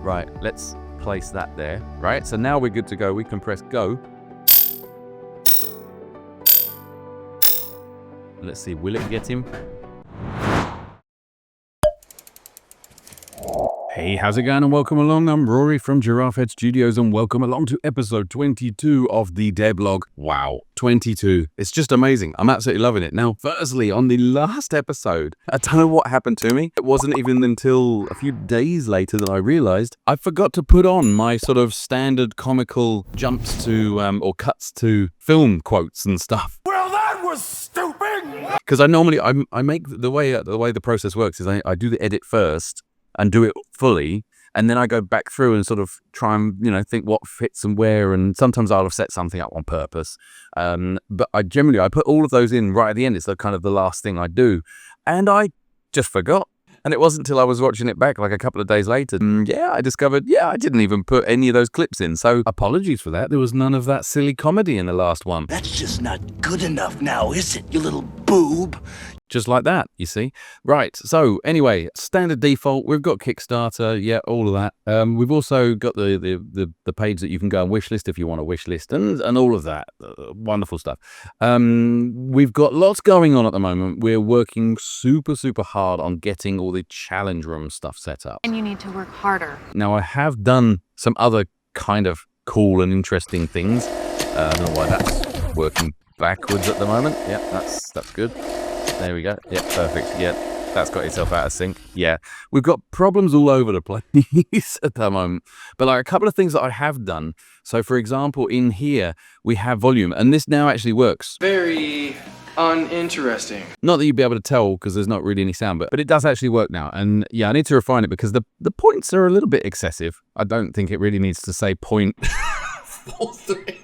Right, let's place that there, right? So now we're good to go. We can press go. Let's see, will it get him? Hey, how's it going and welcome along. I'm Rory from Giraffe Head Studios and welcome along to episode 22 of the Devlog. Wow, 22. It's just amazing. I'm absolutely loving it. Now, firstly, on the last episode, I don't know what happened to me. It wasn't even until a few days later that I realized I forgot to put on my sort of standard comical jumps to, or cuts to film quotes and stuff. Well, that was stupid! Because I normally, I make the way the process works is I do the edit first and do it fully, and then I go back through and sort of try and, think what fits and where, and sometimes I'll have set something up on purpose. But I put all of those in right at the end. It's kind of the last thing I do. And I just forgot. And it wasn't until I was watching it back like a couple of days later, I discovered, I didn't even put any of those clips in. So apologies for that. There was none of that silly comedy in the last one. That's just not good enough now, is it, you little boob? Just like that, you see. Right, so anyway, standard default, we've got Kickstarter, all of that. We've also got the page that you can go and wishlist if you want a wishlist and all of that. Wonderful stuff. We've got lots going on at the moment. We're working super, super hard on getting all the challenge room stuff set up. And you need to work harder. Now, I have done some other kind of cool and interesting things. I don't know why that's working backwards at the moment. Yeah, that's good. There we go. Yeah, perfect. Yeah, that's got itself out of sync. Yeah, we've got problems all over the place at the moment. But like a couple of things that I have done. So for example, in here, we have volume, and this now actually works. Very uninteresting. Not that you'd be able to tell because there's not really any sound, but it does actually work now. And yeah, I need to refine it because the points are a little bit excessive. I don't think it really needs to say 0.43.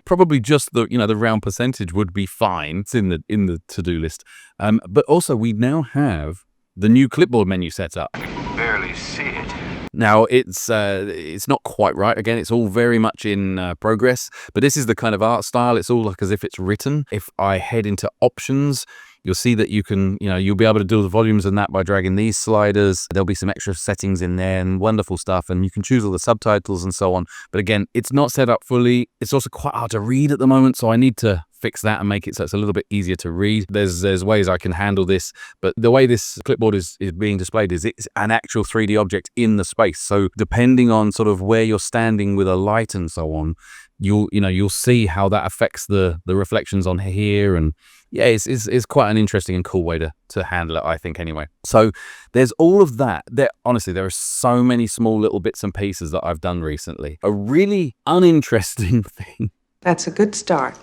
Probably just the the round percentage would be fine. It's in the to-do list. But also we now have the new clipboard menu set up. I can barely see it. Now it's not quite right. Again, it's all very much in progress. But this is the kind of art style. It's all like as if it's written. If I head into options, you'll see that you can, you'll be able to do the volumes and that by dragging these sliders. There'll be some extra settings in there and wonderful stuff. And you can choose all the subtitles and so on. But again, it's not set up fully. It's also quite hard to read at the moment. So I need to fix that and make it so it's a little bit easier to read. There's ways I can handle this. But the way this clipboard is being displayed is it's an actual 3D object in the space. So depending on sort of where you're standing with a light and so on, you'll see how that affects the reflections on here. And yeah, it's quite an interesting and cool way to handle it, I think, anyway. So there's all of that. Honestly, there are so many small little bits and pieces that I've done recently. A really uninteresting thing. That's a good start.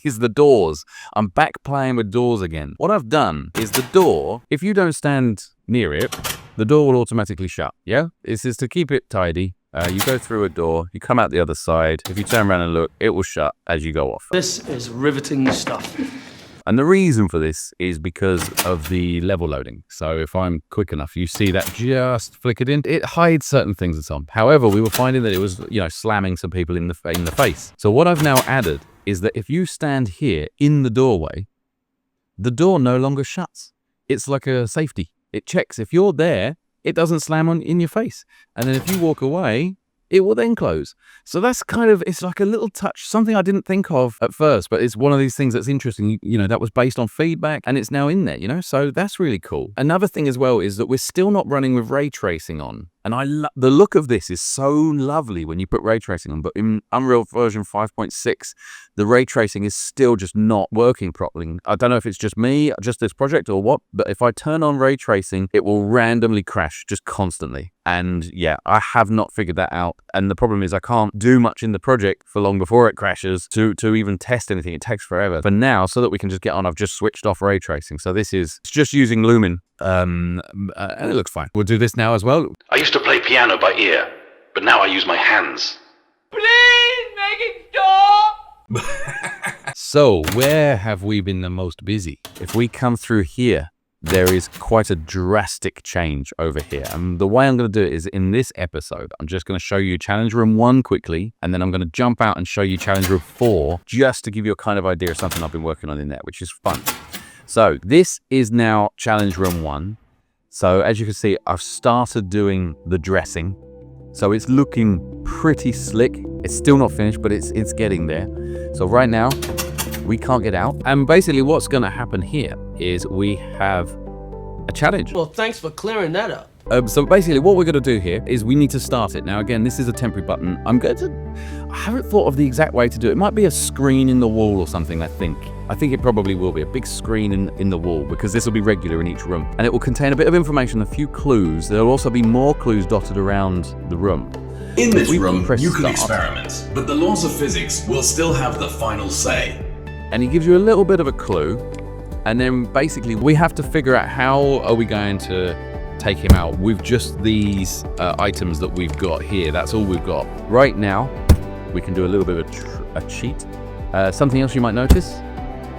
Is the doors. I'm back playing with doors again. What I've done is the door, if you don't stand near it, the door will automatically shut, yeah? This is to keep it tidy. You go through a door, you come out the other side. If you turn around and look, it will shut as you go off. This is riveting stuff. And the reason for this is because of the level loading. So if I'm quick enough, you see that just flickered in. It hides certain things and so on. However, we were finding that it was, slamming some people in the face. So what I've now added is that if you stand here in the doorway, the door no longer shuts. It's like a safety. It checks if you're there, it doesn't slam in your face. And then if you walk away, it will then close. So that's it's like a little touch, something I didn't think of at first, but it's one of these things that's interesting, that was based on feedback and it's now in there, so that's really cool. Another thing as well is that we're still not running with ray tracing on. And the look of this is so lovely when you put ray tracing on, but in Unreal version 5.6, the ray tracing is still just not working properly. I don't know if it's just me, just this project or what, but if I turn on ray tracing, it will randomly crash just constantly. And yeah, I have not figured that out. And the problem is I can't do much in the project for long before it crashes to even test anything. It takes forever. But now, so that we can just get on, I've just switched off ray tracing. So it's just using Lumen. And it looks fine. We'll do this now as well. I used to play piano by ear, but now I use my hands. Please make it stop! So where have we been the most busy? If we come through here, there is quite a drastic change over here. And the way I'm going to do it is in this episode, I'm just going to show you Challenge Room 1 quickly, and then I'm going to jump out and show you Challenge Room 4, just to give you a kind of idea of something I've been working on in there, which is fun. So this is now Challenge Room 1. So as you can see, I've started doing the dressing. So it's looking pretty slick. It's still not finished, but it's getting there. So right now, we can't get out. And basically what's gonna happen here is we have a challenge. Well, thanks for clearing that up. So basically what we're gonna do here is we need to start it. Now again, this is a temporary button. I haven't thought of the exact way to do it. It might be a screen in the wall or something, I think. I think it probably will be a big screen in the wall, because this will be regular in each room. And it will contain a bit of information, a few clues. There'll also be more clues dotted around the room. In this room, you can experiment, but the laws of physics will still have the final say. And he gives you a little bit of a clue. And then basically we have to figure out how are we going to take him out with just these items that we've got here. That's all we've got. Right now, we can do a little bit of a cheat. Something else you might notice,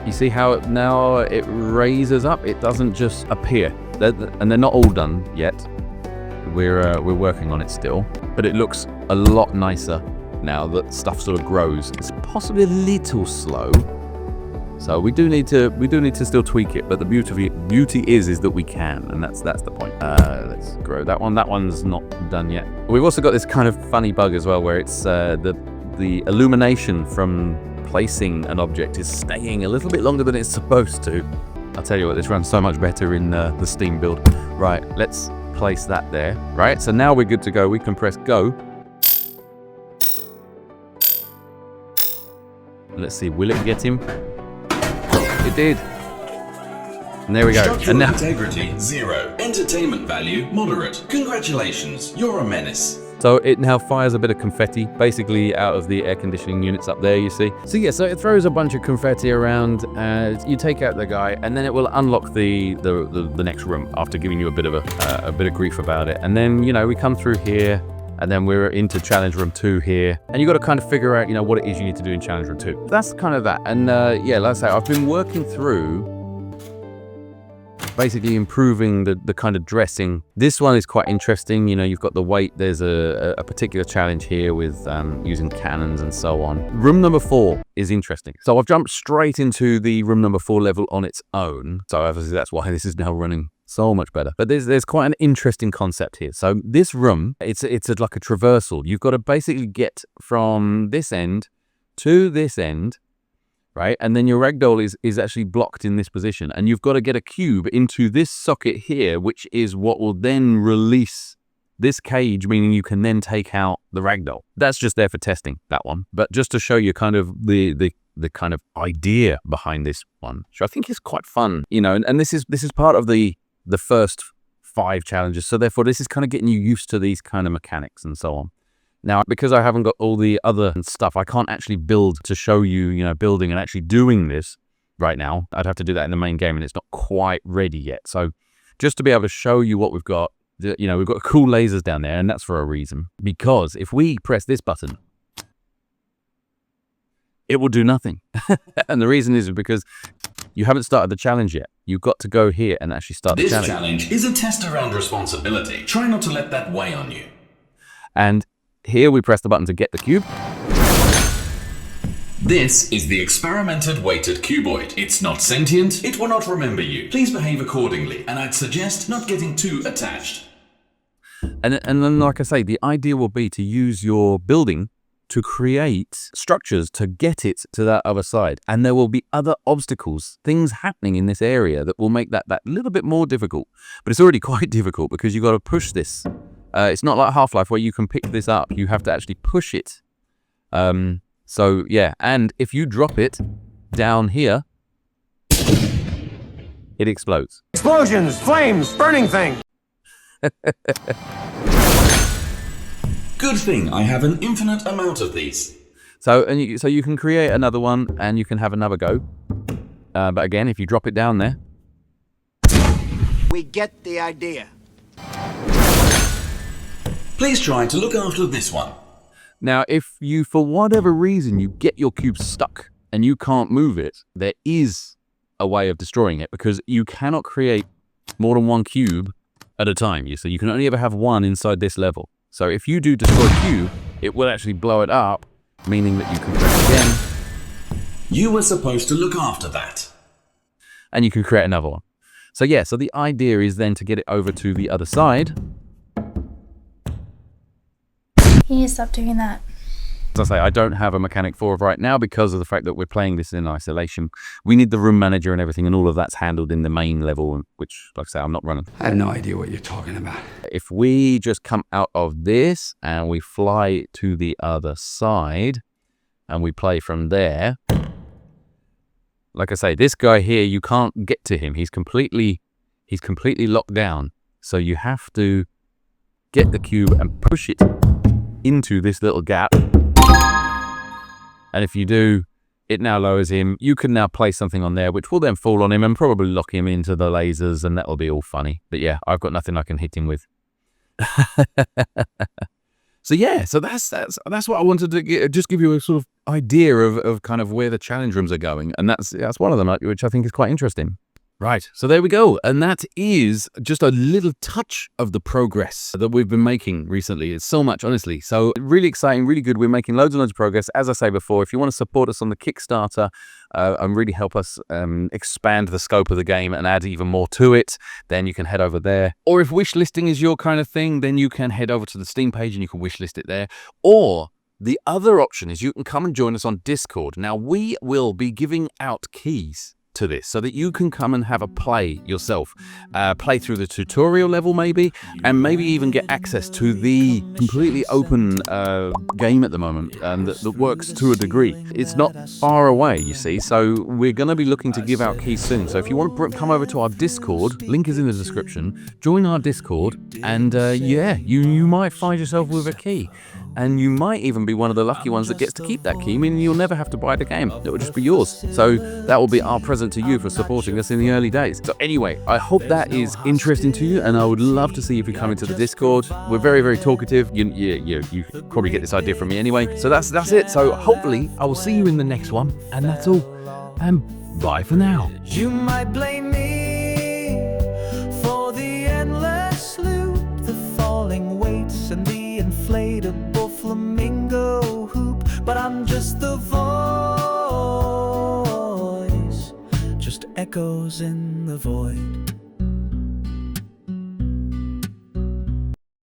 you see how now it raises up? It doesn't just appear. And they're not all done yet. We're working on it still, but it looks a lot nicer now that stuff sort of grows. It's possibly a little slow. So we do need to still tweak it, but the beauty is that we can, and that's the point. Let's grow that one. That one's not done yet. We've also got this kind of funny bug as well, where it's the illumination from placing an object is staying a little bit longer than it's supposed to. I'll tell you what, this runs so much better in the Steam build. Right, let's place that there. Right, so now we're good to go. We can press go. Let's see, will it get him? It did. And there we go. Structural And now integrity 0. Entertainment value moderate. Congratulations, you're a menace. so it now fires a bit of confetti, basically out of the air conditioning units up there, you see. So yeah, so it throws a bunch of confetti around, you take out the guy, and then it will unlock the next room after giving you a bit of grief about it. And then, you know, we come through here, and then we're into challenge room 2 here. And you got to kind of figure out, you know, what it is you need to do in challenge room 2. That's kind of that. And yeah, like I say, I've been working through basically improving the kind of dressing. This one is quite interesting. You know, you've got the weight. There's a particular challenge here with using cannons and so on. Room number 4 is interesting. So I've jumped straight into the room number 4 level on its own. So obviously that's why this is now running so much better. But there's quite an interesting concept here. So this room, it's like a traversal. You've got to basically get from this end to this end, right? And then your ragdoll is actually blocked in this position. And you've got to get a cube into this socket here, which is what will then release this cage, meaning you can then take out the ragdoll. That's just there for testing, that one. But just to show you kind of the kind of idea behind this one, which I think is quite fun, you know, and this is part of the first 5 challenges. So therefore this is kind of getting you used to these kind of mechanics and so on. Now, because I haven't got all the other stuff, I can't actually build to show you, you know, building and actually doing this right now. I'd have to do that in the main game, and it's not quite ready yet. So just to be able to show you what we've got, you know, we've got cool lasers down there, and that's for a reason. Because if we press this button, it will do nothing. And the reason is because you haven't started the challenge yet. You've got to go here and actually start the challenge. This challenge is a test around responsibility. Try not to let that weigh on you. And here we press the button to get the cube. This is the Experimental Weighted Cuboid. It's not sentient, it will not remember you. Please behave accordingly, and I'd suggest not getting too attached. And then, like I say, the idea will be to use your building to create structures to get it to that other side. And there will be other obstacles, things happening in this area that will make that little bit more difficult. But it's already quite difficult because you've got to push this. It's not like Half-Life where you can pick this up. You have to actually push it. So yeah, and if you drop it down here, it explodes. Explosions, flames, burning things. Good thing I have an infinite amount of these. So you can create another one and you can have another go. But again, if you drop it down there, We get the idea. Please try to look after this one. now if you, for whatever reason, you get your cube stuck and you can't move it, there is a way of destroying it, because you cannot create more than one cube at a time. So you can only ever have one inside this level. So if you do destroy a cube, it will actually blow it up, meaning that you can press again. You were supposed to look after that. And you can create another one. So yeah, so the idea is then to get it over to the other side. You need to stop doing that. As I say, I don't have a mechanic for it right now because of the fact that we're playing this in isolation. We need the room manager and everything, and all of that's handled in the main level, which, like I say, I'm not running. I have no idea what you're talking about. If we just come out of this and we fly to the other side and we play from there, like I say, this guy here, you can't get to him. He's completely locked down. So you have to get the cube and push it into this little gap. And if you do, it now lowers him. You can now place something on there, which will then fall on him and probably lock him into the lasers, and that'll be all funny. But yeah, I've got nothing I can hit him with. So yeah, so that's what I wanted to just give you a sort of idea of kind of where the challenge rooms are going, and that's one of them, which I think is quite interesting. Right, so there we go, and that is just a little touch of the progress that we've been making recently. It's so much, honestly. So really exciting, really good. We're making loads and loads of progress. As I say before, if you want to support us on the Kickstarter and really help us expand the scope of the game and add even more to it, then you can head over there. Or if wishlisting is your kind of thing, then you can head over to the Steam page and you can wishlist it there. Or the other option is you can come and join us on Discord. Now, we will be giving out keys to this so that you can come and have a play yourself, play through the tutorial level maybe, and maybe even get access to the completely open game at the moment, and that works to a degree. It's not far away, you see, so we're going to be looking to give out keys soon. So if you want to come over to our Discord, link is in the description, join our Discord, and yeah, you might find yourself with a key. And you might even be one of the lucky ones that gets to keep that key, meaning you'll never have to buy the game. It will just be yours. So that will be our present to you for supporting us in the early days. So anyway, I hope that is interesting to you, and I would love to see if you come into the Discord. We're very, very talkative. You probably get this idea from me anyway. So that's it. So hopefully I will see you in the next one, and that's all. And bye for now. You might blame me for the endless loop, the falling weights and the inflatable flamingo hoop, but I'm just the voice, just echoes in the void.